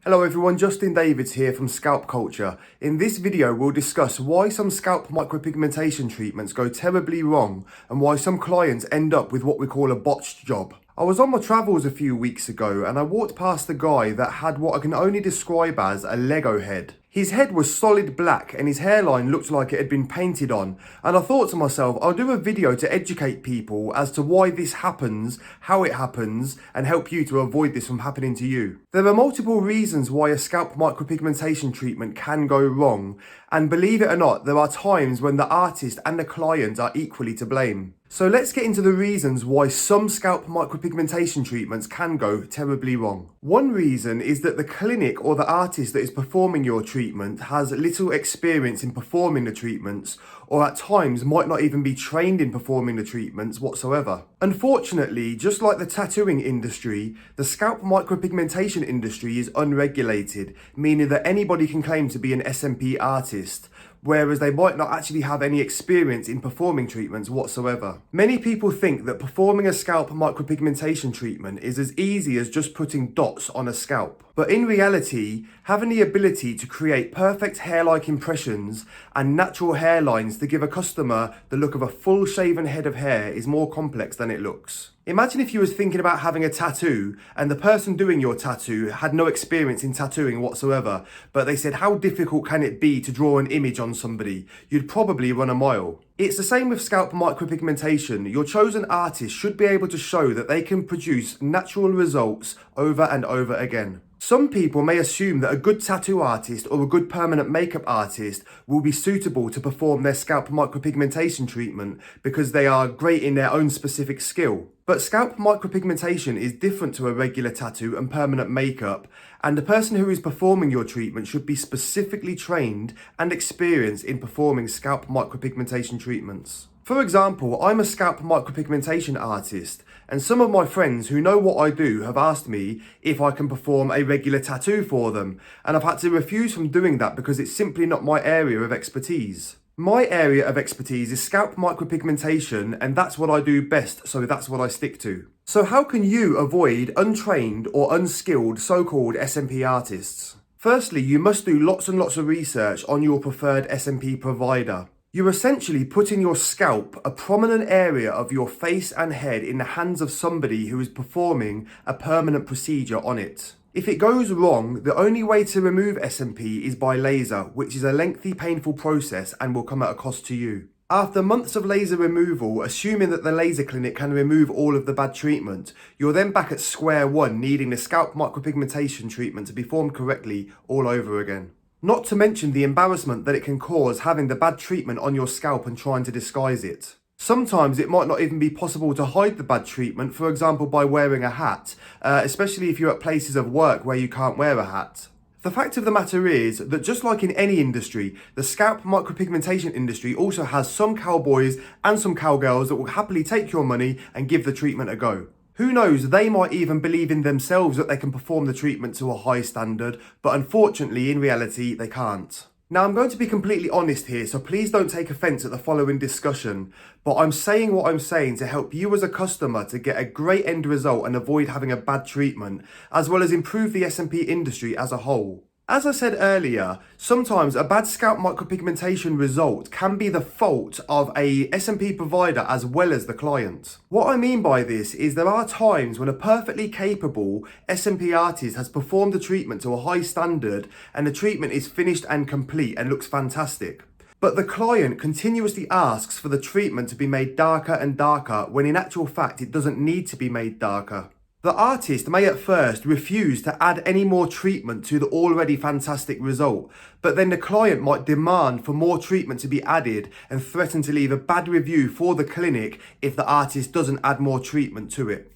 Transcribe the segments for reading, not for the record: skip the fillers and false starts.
Hello everyone, Justin Davids here from Scalp Culture. In this video we'll discuss why some scalp micropigmentation treatments go terribly wrong and why some clients end up with what we call a botched job. I was on my travels a few weeks ago and I walked past a guy that had what I can only describe as a Lego head. His head was solid black and his hairline looked like it had been painted on, and I thought to myself, I'll do a video to educate people as to why this happens, how it happens, and help you to avoid this from happening to you. There are multiple reasons why a scalp micropigmentation treatment can go wrong, and believe it or not, there are times when the artist and the client are equally to blame. So let's get into the reasons why some scalp micropigmentation treatments can go terribly wrong. One reason is that the clinic or the artist that is performing your treatment has little experience in performing the treatments, or at times might not even be trained in performing the treatments whatsoever. Unfortunately, just like the tattooing industry, the scalp micropigmentation industry is unregulated, meaning that anybody can claim to be an SMP artist, whereas they might not actually have any experience in performing treatments whatsoever. Many people think that performing a scalp micropigmentation treatment is as easy as just putting dots on a scalp. But in reality, having the ability to create perfect hair-like impressions and natural hairlines to give a customer the look of a full shaven head of hair is more complex than it looks. Imagine if you was thinking about having a tattoo and the person doing your tattoo had no experience in tattooing whatsoever, but they said, how difficult can it be to draw an image on somebody? You'd probably run a mile. It's the same with scalp micropigmentation. Your chosen artist should be able to show that they can produce natural results over and over again. Some people may assume that a good tattoo artist or a good permanent makeup artist will be suitable to perform their scalp micropigmentation treatment because they are great in their own specific skill. But scalp micropigmentation is different to a regular tattoo and permanent makeup, and the person who is performing your treatment should be specifically trained and experienced in performing scalp micropigmentation treatments. For example, I'm a scalp micropigmentation artist, and some of my friends who know what I do have asked me if I can perform a regular tattoo for them, and I've had to refuse from doing that because it's simply not my area of expertise. My area of expertise is scalp micropigmentation, and that's what I do best, so that's what I stick to. So how can you avoid untrained or unskilled so-called SMP artists? Firstly, you must do lots and lots of research on your preferred SMP provider. You're essentially putting your scalp, a prominent area of your face and head, in the hands of somebody who is performing a permanent procedure on it. If it goes wrong, the only way to remove SMP is by laser, which is a lengthy, painful process and will come at a cost to you. After months of laser removal, assuming that the laser clinic can remove all of the bad treatment, you're then back at square one, needing the scalp micropigmentation treatment to be performed correctly all over again. Not to mention the embarrassment that it can cause having the bad treatment on your scalp and trying to disguise it. Sometimes it might not even be possible to hide the bad treatment, for example by wearing a hat, especially if you're at places of work where you can't wear a hat. The fact of the matter is that just like in any industry, the scalp micropigmentation industry also has some cowboys and some cowgirls that will happily take your money and give the treatment a go. Who knows, they might even believe in themselves that they can perform the treatment to a high standard, but unfortunately in reality they can't. Now I'm going to be completely honest here, so please don't take offence at the following discussion, but I'm saying what I'm saying to help you as a customer to get a great end result and avoid having a bad treatment, as well as improve the SMP industry as a whole. As I said earlier, sometimes a bad scalp micropigmentation result can be the fault of a SMP provider as well as the client. What I mean by this is there are times when a perfectly capable SMP artist has performed the treatment to a high standard and the treatment is finished and complete and looks fantastic. But the client continuously asks for the treatment to be made darker and darker when in actual fact it doesn't need to be made darker. The artist may at first refuse to add any more treatment to the already fantastic result, but then the client might demand for more treatment to be added and threaten to leave a bad review for the clinic if the artist doesn't add more treatment to it.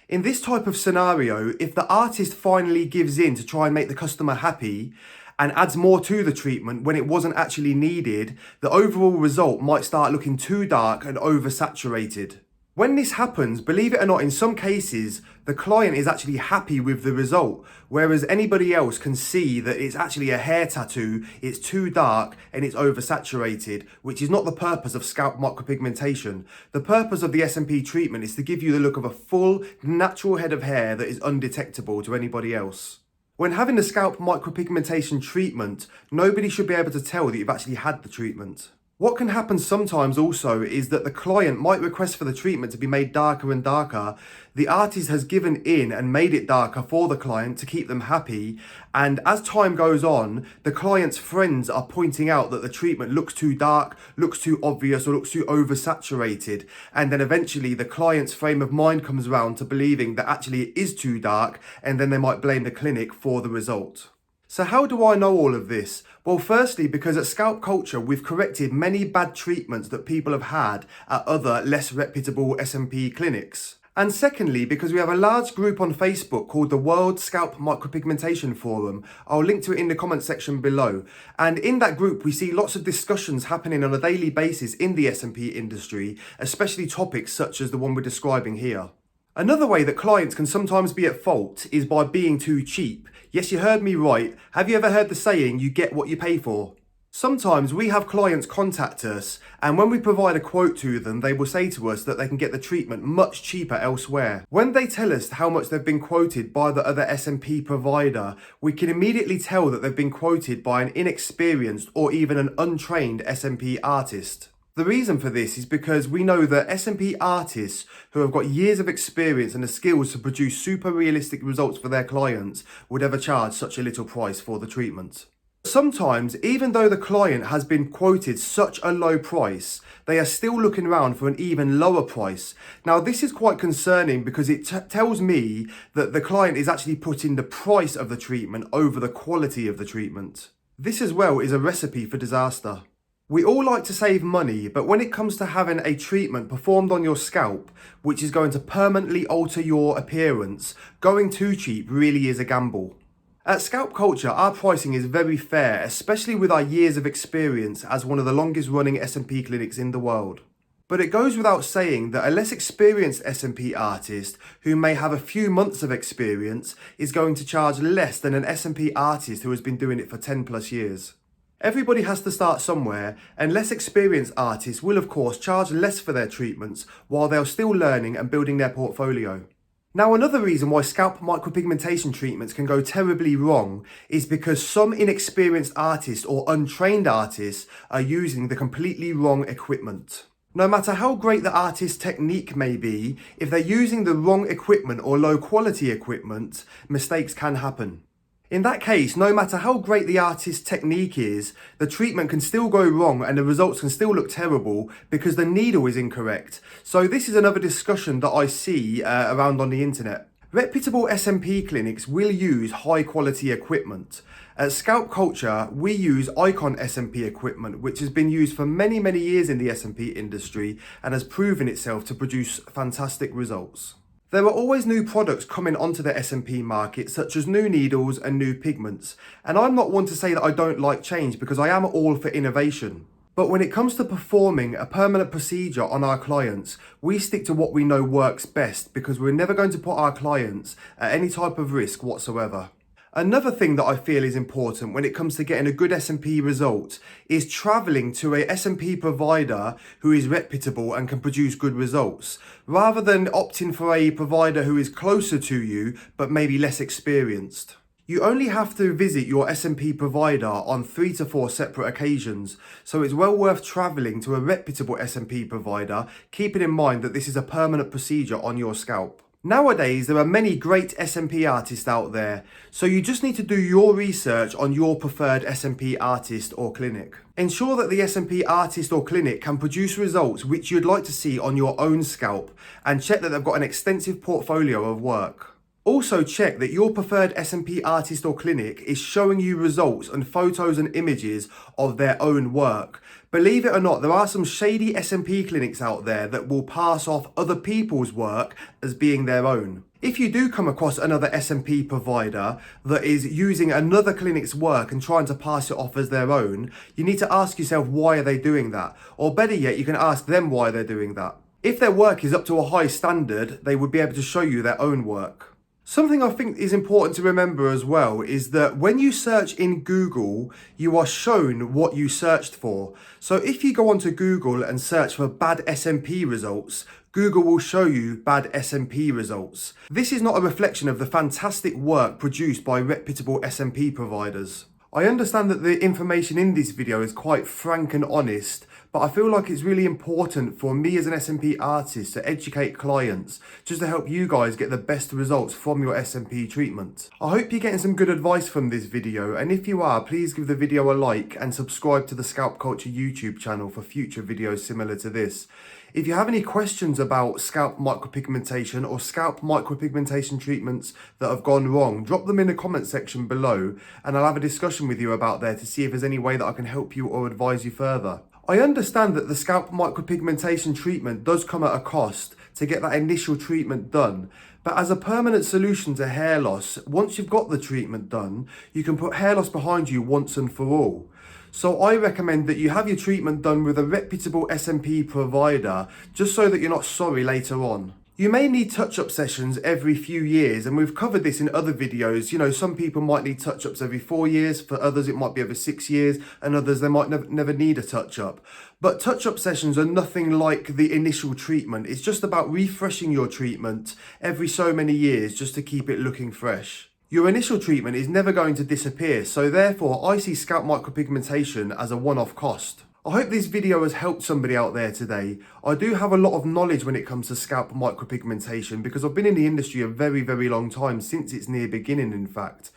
In this type of scenario, if the artist finally gives in to try and make the customer happy and adds more to the treatment when it wasn't actually needed, the overall result might start looking too dark and oversaturated. When this happens, believe it or not, in some cases, the client is actually happy with the result, whereas anybody else can see that it's actually a hair tattoo, it's too dark and it's oversaturated, which is not the purpose of scalp micropigmentation. The purpose of the SMP treatment is to give you the look of a full, natural head of hair that is undetectable to anybody else. When having a scalp micropigmentation treatment, nobody should be able to tell that you've actually had the treatment. What can happen sometimes also is that the client might request for the treatment to be made darker and darker. The artist has given in and made it darker for the client to keep them happy. And as time goes on, the client's friends are pointing out that the treatment looks too dark, looks too obvious, or looks too oversaturated. And then eventually the client's frame of mind comes around to believing that actually it is too dark, and then they might blame the clinic for the result. So how do I know all of this? Well, firstly, because at Scalp Culture, we've corrected many bad treatments that people have had at other less reputable SMP clinics. And secondly, because we have a large group on Facebook called the World Scalp Micropigmentation Forum. I'll link to it in the comment section below. And in that group, we see lots of discussions happening on a daily basis in the SMP industry, especially topics such as the one we're describing here. Another way that clients can sometimes be at fault is by being too cheap. Yes, you heard me right. Have you ever heard the saying, you get what you pay for? Sometimes we have clients contact us, and when we provide a quote to them, they will say to us that they can get the treatment much cheaper elsewhere. When they tell us how much they've been quoted by the other SMP provider, we can immediately tell that they've been quoted by an inexperienced or even an untrained SMP artist. The reason for this is because we know that SMP artists who have got years of experience and the skills to produce super realistic results for their clients would ever charge such a little price for the treatment. Sometimes, even though the client has been quoted such a low price, they are still looking around for an even lower price. Now, this is quite concerning because it tells me that the client is actually putting the price of the treatment over the quality of the treatment. This as well is a recipe for disaster. We all like to save money, but when it comes to having a treatment performed on your scalp, which is going to permanently alter your appearance, going too cheap really is a gamble. At Scalp Culture, our pricing is very fair, especially with our years of experience as one of the longest running SMP clinics in the world. But it goes without saying that a less experienced SMP artist who may have a few months of experience is going to charge less than an SMP artist who has been doing it for 10 plus years. Everybody has to start somewhere, and less experienced artists will of course charge less for their treatments while they're still learning and building their portfolio. Now, another reason why scalp micropigmentation treatments can go terribly wrong is because some inexperienced artists or untrained artists are using the completely wrong equipment. No matter how great the artist's technique may be, if they're using the wrong equipment or low quality equipment, mistakes can happen. In that case, no matter how great the artist's technique is, the treatment can still go wrong and the results can still look terrible because the needle is incorrect. So this is another discussion that I see around on the internet. Reputable SMP clinics will use high quality equipment. At Scalp Culture, we use Icon SMP equipment, which has been used for many, many years in the SMP industry and has proven itself to produce fantastic results. There are always new products coming onto the SMP market, such as new needles and new pigments. And I'm not one to say that I don't like change because I am all for innovation. But when it comes to performing a permanent procedure on our clients, we stick to what we know works best because we're never going to put our clients at any type of risk whatsoever. Another thing that I feel is important when it comes to getting a good SMP result is travelling to a SMP provider who is reputable and can produce good results, rather than opting for a provider who is closer to you but maybe less experienced. You only have to visit your SMP provider on 3 to 4 separate occasions, so it's well worth travelling to a reputable SMP provider, keeping in mind that this is a permanent procedure on your scalp. Nowadays, there are many great SMP artists out there, so you just need to do your research on your preferred SMP artist or clinic. Ensure that the SMP artist or clinic can produce results which you'd like to see on your own scalp, and check that they've got an extensive portfolio of work. Also check that your preferred SMP artist or clinic is showing you results and photos and images of their own work. Believe it or not, there are some shady SMP clinics out there that will pass off other people's work as being their own. If you do come across another SMP provider that is using another clinic's work and trying to pass it off as their own, you need to ask yourself, why are they doing that? Or better yet, you can ask them why they're doing that. If their work is up to a high standard, they would be able to show you their own work. Something I think is important to remember as well is that when you search in Google, you are shown what you searched for. So if you go onto Google and search for bad SMP results, Google will show you bad SMP results. This is not a reflection of the fantastic work produced by reputable SMP providers. I understand that the information in this video is quite frank and honest, but I feel like it's really important for me as an SMP artist to educate clients just to help you guys get the best results from your SMP treatment. I hope you're getting some good advice from this video, and if you are, please give the video a like and subscribe to the Scalp Culture YouTube channel for future videos similar to this. If you have any questions about scalp micropigmentation or scalp micropigmentation treatments that have gone wrong, drop them in the comment section below and I'll have a discussion with you about there to see if there's any way that I can help you or advise you further. I understand that the scalp micropigmentation treatment does come at a cost to get that initial treatment done, but as a permanent solution to hair loss, once you've got the treatment done, you can put hair loss behind you once and for all. So I recommend that you have your treatment done with a reputable SMP provider, just so that you're not sorry later on. You may need touch-up sessions every few years, and we've covered this in other videos. You know, some people might need touch-ups every 4 years, for others it might be over 6 years, and others they might never need a touch-up. But touch-up sessions are nothing like the initial treatment. It's just about refreshing your treatment every so many years just to keep it looking fresh. Your initial treatment is never going to disappear, so therefore I see scalp micropigmentation as a one-off cost. I hope this video has helped somebody out there today. I do have a lot of knowledge when it comes to scalp micropigmentation because I've been in the industry a very, very long time, since its near beginning in fact.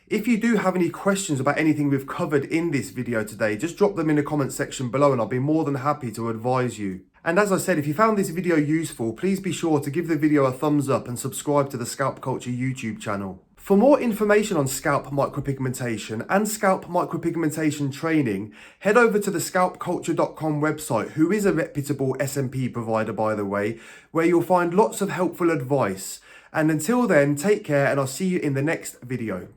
If you do have any questions about anything we've covered in this video today, just drop them in the comment section below and I'll be more than happy to advise you. And as I said, if you found this video useful, please be sure to give the video a thumbs up and subscribe to the Scalp Culture YouTube channel. For more information on scalp micropigmentation and scalp micropigmentation training, head over to the scalpculture.com website, who is a reputable SMP provider by the way, where you'll find lots of helpful advice. And until then, take care and I'll see you in the next video.